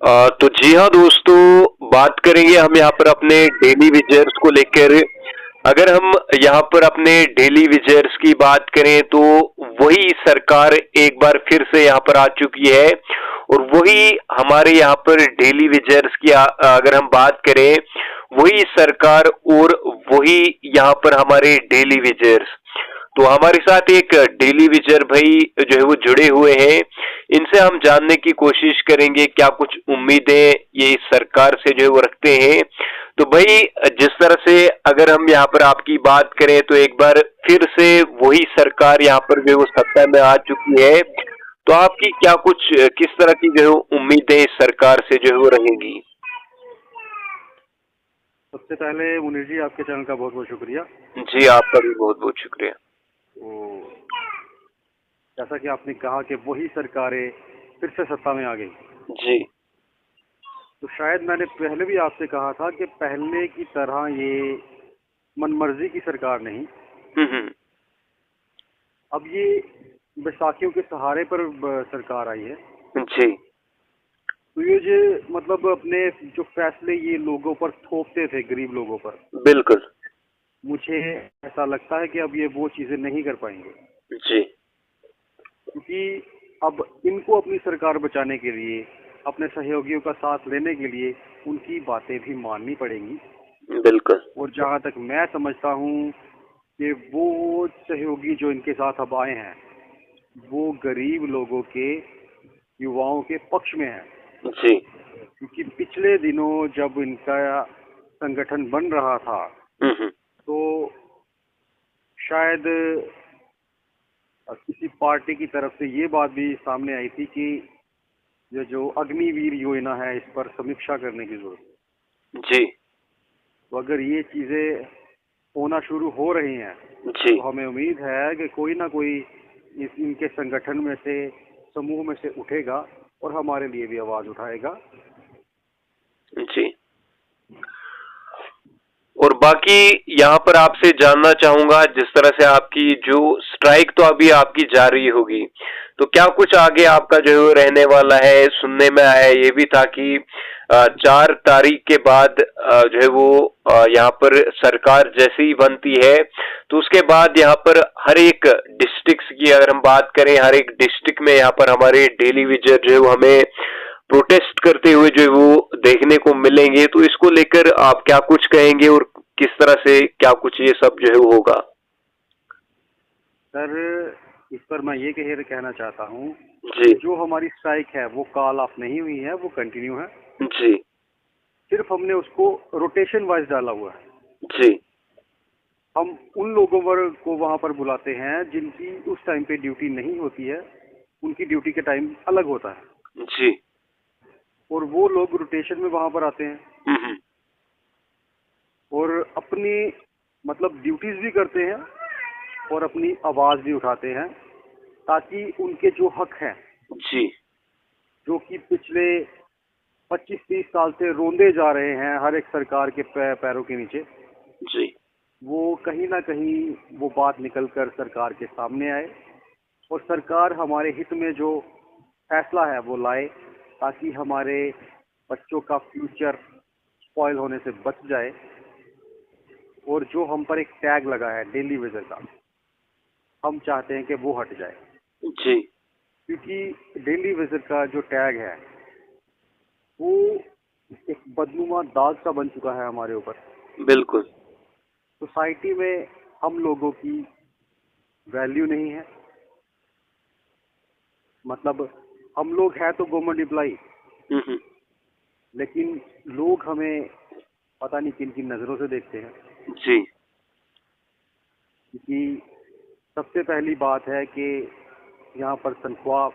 तो जी हाँ दोस्तों, बात करेंगे हम यहाँ पर अपने डेली विजर्स को लेकर। अगर हम यहाँ पर अपने डेली विजर्स की बात करें तो वही सरकार एक बार फिर से यहाँ पर आ चुकी है और वही हमारे यहाँ पर डेली विजर्स की अगर हम बात करें, वही सरकार और वही यहाँ पर हमारे डेली विजर्स। तो हमारे साथ एक डेली विजर भाई जो है वो जुड़े हुए हैं। इनसे हम जानने की कोशिश करेंगे क्या कुछ उम्मीदें ये इस सरकार से जो है वो रखते हैं। तो भाई, जिस तरह से अगर हम यहाँ पर आपकी बात करें तो एक बार फिर से वही सरकार यहाँ पर जो है वो सत्ता में आ चुकी है। तो आपकी क्या कुछ किस तरह की जो है उम्मीदें इस सरकार से जो है वो रहेंगी? सबसे पहले मुनीर जी, आपके चैनल का बहुत बहुत शुक्रिया। जी, आपका भी बहुत बहुत शुक्रिया। तो जैसा कि आपने कहा कि वही सरकारें फिर से सत्ता में आ गई, जी। तो शायद मैंने पहले भी आपसे कहा था कि पहले की तरह ये मनमर्जी की सरकार नहीं। हम्म। अब ये बैसाखियों के सहारे पर सरकार आई है। जी। तो ये जो मतलब अपने जो फैसले ये लोगों पर थोपते थे, गरीब लोगों पर, बिल्कुल। मुझे ऐसा लगता है कि अब ये वो चीजें नहीं कर पाएंगे, जी। क्योंकि अब इनको अपनी सरकार बचाने के लिए, अपने सहयोगियों का साथ लेने के लिए उनकी बातें भी माननी पड़ेंगी। बिल्कुल। और जहाँ तक मैं समझता हूँ कि वो सहयोगी जो इनके साथ अब आए हैं, वो गरीब लोगों के, युवाओं के पक्ष में है। जी। क्योंकि पिछले दिनों जब इनका संगठन बन रहा था, हम्म। तो शायद किसी पार्टी की तरफ से ये बात भी सामने आई थी कि ये जो अग्निवीर योजना है, इस पर समीक्षा करने की जरूरत है। जी। तो अगर ये चीजें होना शुरू हो रही हैं, जी। तो हमें उम्मीद है कि कोई ना कोई इनके संगठन में से, समूह में से उठेगा और हमारे लिए भी आवाज उठाएगा। जी। और बाकी यहाँ पर आपसे जानना चाहूंगा, जिस तरह से आपकी जो स्ट्राइक तो अभी आपकी जारी होगी, तो क्या कुछ आगे आपका जो है वो रहने वाला है? सुनने में आया ये भी था कि 4 तारीख के बाद जो है वो यहाँ पर सरकार जैसे ही बनती है तो उसके बाद यहाँ पर हर एक डिस्ट्रिक्ट की अगर हम बात करें, हर एक डिस्ट्रिक्ट में यहाँ पर हमारे डेली विजर जो है वो हमें प्रोटेस्ट करते हुए जो है वो देखने को मिलेंगे। तो इसको लेकर आप क्या कुछ कहेंगे और किस तरह से क्या कुछ ये सब जो है वो होगा? सर, इस पर मैं ये कहना चाहता हूँ जी। कि जो हमारी स्ट्राइक है वो कॉल ऑफ नहीं हुई है, वो कंटिन्यू है। जी। सिर्फ हमने उसको रोटेशन वाइज डाला हुआ है। जी। हम उन लोगों को वहां पर बुलाते हैं जिनकी उस टाइम पे ड्यूटी नहीं होती है, उनकी ड्यूटी का टाइम अलग होता है, जी। और वो लोग रोटेशन में वहां पर आते हैं हम्म। और अपनी मतलब ड्यूटीज भी करते हैं और अपनी आवाज भी उठाते हैं, ताकि उनके जो हक हैं, जी। जो कि पिछले 25-30 साल से रोंदे जा रहे हैं हर एक सरकार के पैरों के नीचे, जी। वो कहीं ना कहीं वो बात निकलकर सरकार के सामने आए और सरकार हमारे हित में जो फैसला है वो लाए, ताकि हमारे बच्चों का फ्यूचर स्पॉइल होने से बच जाए। और जो हम पर एक टैग लगा है डेली वेजर का, हम चाहते हैं कि वो हट जाए, जी। क्योंकि डेली वेजर का जो टैग है वो एक बदनुमा दाग सा बन चुका है हमारे ऊपर। बिल्कुल। सोसाइटी में हम लोगों की वैल्यू नहीं है। मतलब हम लोग हैं तो गवर्नमेंट एम्प्लॉई, हम्म। लेकिन लोग हमें पता नहीं किन किन नज़रों से देखते हैं। जी। क्योंकि सबसे पहली बात है कि यहाँ पर तनख्वाह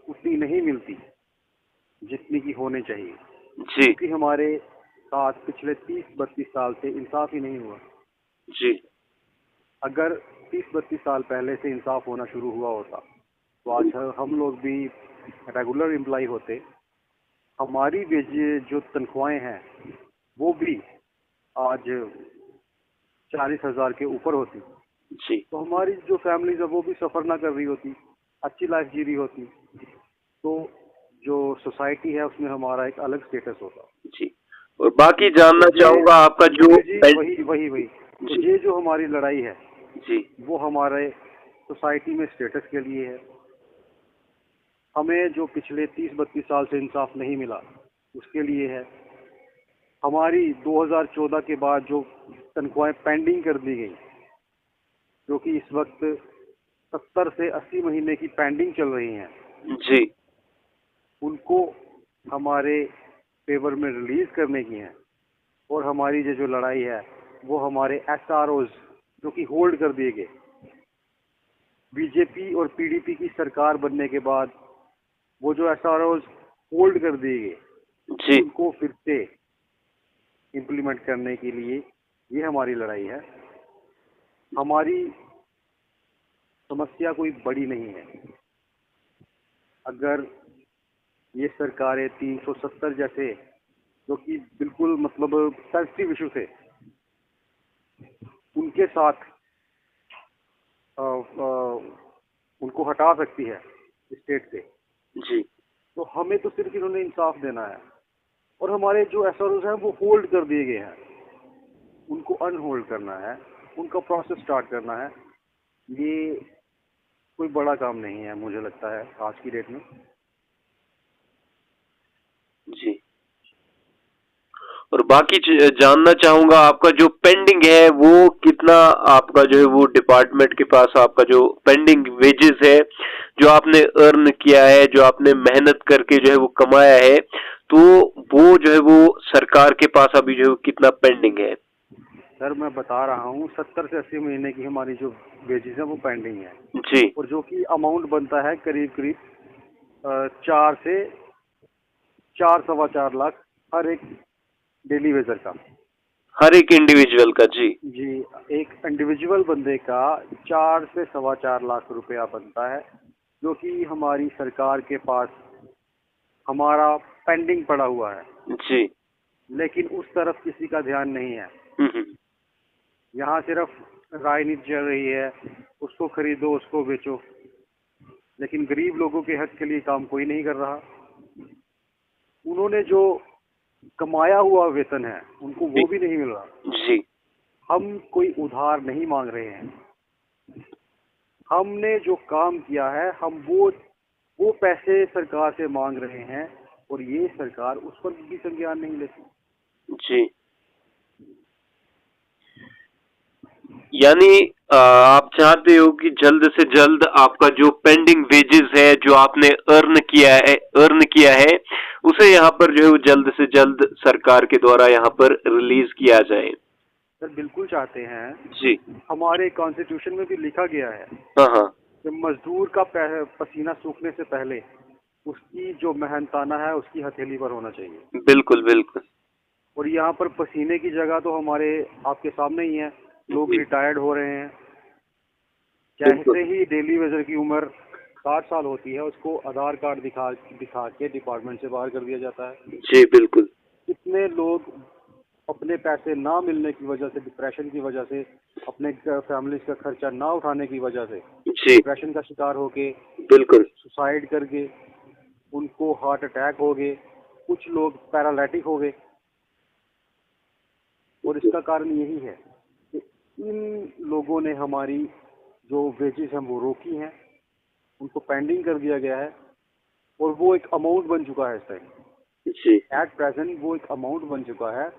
उतनी नहीं मिलती जितनी की होनी चाहिए, जी। क्योंकि हमारे साथ पिछले 30-32 साल से इंसाफ ही नहीं हुआ। जी। अगर 30-32 साल पहले से इंसाफ होना शुरू हुआ होता, तो आज हम लोग भी रेगुलर एम्प्लॉय होते, हमारी जो तनख्वाहें हैं वो भी आज 40,000 के ऊपर होती, जी। तो हमारी जो फैमिलीज है वो भी सफ़र ना कर रही होती, अच्छी लाइफ जी रही होती। तो जो सोसाइटी है उसमें हमारा एक अलग स्टेटस होता। जी। और बाकी जानना तो चाहूंगा आपका जो जी वही वही वही तो जी ये जो हमारी लड़ाई है जी वो हमारे सोसाइटी में स्टेटस के लिए है। हमें जो पिछले 30-32 साल से इंसाफ नहीं मिला उसके लिए है। हमारी 2014 के बाद जो तनख्वाहें पेंडिंग कर दी गई, जो कि इस वक्त 70 से 80 महीने की पेंडिंग चल रही हैं, जी उनको हमारे फेवर में रिलीज करने की है। और हमारी जो लड़ाई है वो हमारे एसआरओज जो कि होल्ड कर दिए गए। बीजेपी और पीडीपी की सरकार बनने के बाद वो जो एसआरओज होल्ड कर दिए गए, जी उनको फिर से इम्प्लीमेंट करने के लिए ये हमारी लड़ाई है। हमारी समस्या कोई बड़ी नहीं है। अगर ये सरकारें 370 जैसे जो कि बिल्कुल मतलब सेंसिटिव इशू थे उनके साथ उनको हटा सकती है स्टेट से, जी तो हमें तो सिर्फ इन्होंने इंसाफ देना है। और हमारे जो एसआरओज हैं वो होल्ड कर दिए गए हैं, उनको अनहोल्ड करना है, उनका प्रोसेस स्टार्ट करना है। ये कोई बड़ा काम नहीं है मुझे लगता है आज की डेट में। जी। और बाकी जानना चाहूंगा आपका जो पेंडिंग है वो कितना, आपका जो है वो डिपार्टमेंट के पास आपका जो पेंडिंग वेजेस है जो आपने अर्न किया है, जो आपने मेहनत करके जो है वो कमाया है, तो वो जो है वो सरकार के पास अभी जो है कितना पेंडिंग है? सर मैं बता रहा हूँ 70 से 80 महीने की हमारी जो वेजेस है वो पेंडिंग है। जी और जो कि अमाउंट बनता है करीब करीब 4 से 4-4.25 लाख हर एक डेली वेजर का। हर एक इंडिविजुअल का? जी जी, एक इंडिविजुअल बंदे का 4 से 4.25 लाख रुपया बनता है, जो कि हमारी सरकार के पास हमारा पेंडिंग पड़ा हुआ है। जी लेकिन उस तरफ किसी का ध्यान नहीं है। हम्म। यहाँ सिर्फ राजनीति चल रही है, उसको खरीदो उसको बेचो, लेकिन गरीब लोगों के हक के लिए काम कोई नहीं कर रहा। उन्होंने जो कमाया हुआ वेतन है उनको वो भी नहीं मिल रहा। जी हम कोई उधार नहीं मांग रहे हैं। हमने जो काम किया है हम वो पैसे सरकार से मांग रहे हैं और ये सरकार उस पर भी संज्ञान नहीं लेती। जी। यानी आप चाहते हो कि जल्द से जल्द आपका जो पेंडिंग वेजेस है जो आपने अर्न किया है उसे यहाँ पर जो है वो जल्द से जल्द सरकार के द्वारा यहाँ पर रिलीज किया जाए। सर बिल्कुल चाहते हैं। जी हमारे कॉन्स्टिट्यूशन में भी लिखा गया है हाँ हाँ कि मजदूर का पसीना सूखने से पहले उसकी जो मेहनताना है उसकी हथेली पर होना चाहिए। बिल्कुल बिल्कुल। और यहाँ पर पसीने की जगह तो हमारे आपके सामने ही है, लोग रिटायर्ड हो रहे हैं। जैसे ही डेली वेजर की उम्र 60 साल होती है उसको आधार कार्ड दिखा के डिपार्टमेंट से बाहर कर दिया जाता है। जी बिल्कुल। कितने लोग अपने पैसे ना मिलने की वजह से, डिप्रेशन की वजह से, अपने फैमिली का खर्चा ना उठाने की वजह से जी डिप्रेशन का शिकार होके बिल्कुल। सुसाइड करके उनको हार्ट अटैक हो गए, कुछ लोग पैरालिटिक हो गए। और इसका कारण यही है कि इन लोगों ने हमारी जो वेजेस हैं वो रोकी हैं, उनको पेंडिंग कर दिया गया है। और वो एक अमाउंट बन चुका है इस टाइम। जी एट प्रेजेंट वो एक अमाउंट बन चुका है।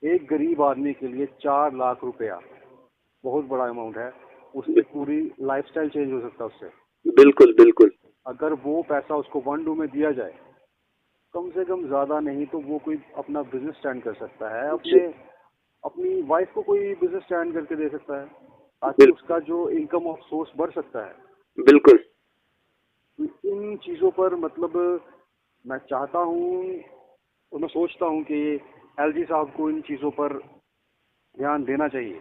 एक गरीब आदमी के लिए 4 लाख रुपया बहुत बड़ा अमाउंट है। उसकी पूरी लाइफस्टाइल चेंज हो सकता है उससे। बिल्कुल बिल्कुल। अगर वो पैसा उसको 1-2 में दिया जाए, कम से कम ज्यादा नहीं तो वो कोई अपना बिजनेस स्टैंड कर सकता है, अपनी वाइफ को कोई बिजनेस स्टैंड करके दे सकता है, ताकि उसका जो इनकम ऑफ सोर्स बढ़ सकता है। बिल्कुल। इन चीजों पर मतलब मैं चाहता हूँ और मैं सोचता हूँ कि एलजी साहब को इन चीजों पर ध्यान देना चाहिए।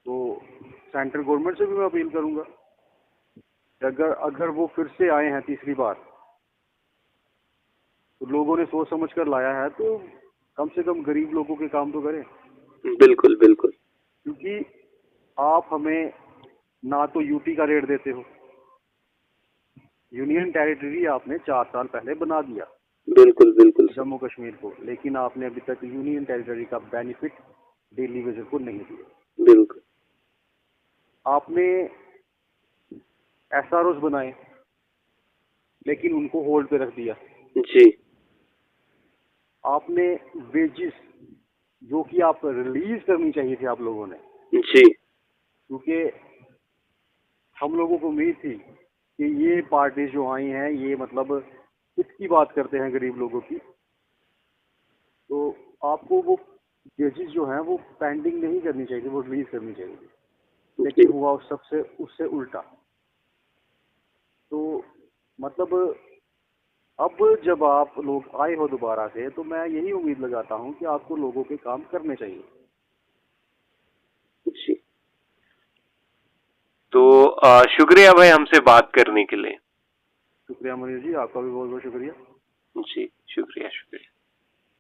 तो सेंट्रल गवर्नमेंट से भी मैं अपील करूंगा कि अगर वो फिर से आए हैं तीसरी बार, तो लोगों ने सोच समझ कर लाया है तो कम से कम गरीब लोगों के काम तो करें। बिल्कुल बिल्कुल। क्योंकि आप हमें ना तो यूटी का रेट देते हो, यूनियन टेरिटरी आपने 4 साल पहले बना दिया बिल्कुल बिल्कुल सर। जम्मू कश्मीर को, लेकिन आपने अभी तक यूनियन टेरिटरी का बेनिफिट डेली वेजर को नहीं दिया। बिल्कुल। आपने एसआरओस बनाए लेकिन उनको होल्ड पे रख दिया। जी आपने वेजिस जो कि आप रिलीज करनी चाहिए थी आप लोगों ने, जी क्योंकि हम लोगों को उम्मीद थी कि ये पार्टी जो आई हैं ये मतलब किसकी बात करते हैं, गरीब लोगों की। तो आपको वो वेजिस जो हैं वो पेंडिंग नहीं करनी चाहिए, वो रिलीज करनी चाहिए, लेकिन हुआ उससे उल्टा। तो मतलब अब जब आप लोग आए हो दोबारा से, तो मैं यही उम्मीद लगाता हूँ कि आपको लोगों के काम करने चाहिए। जी। तो शुक्रिया भाई हमसे बात करने के लिए। शुक्रिया मनीष जी, आपका भी बहुत बहुत शुक्रिया।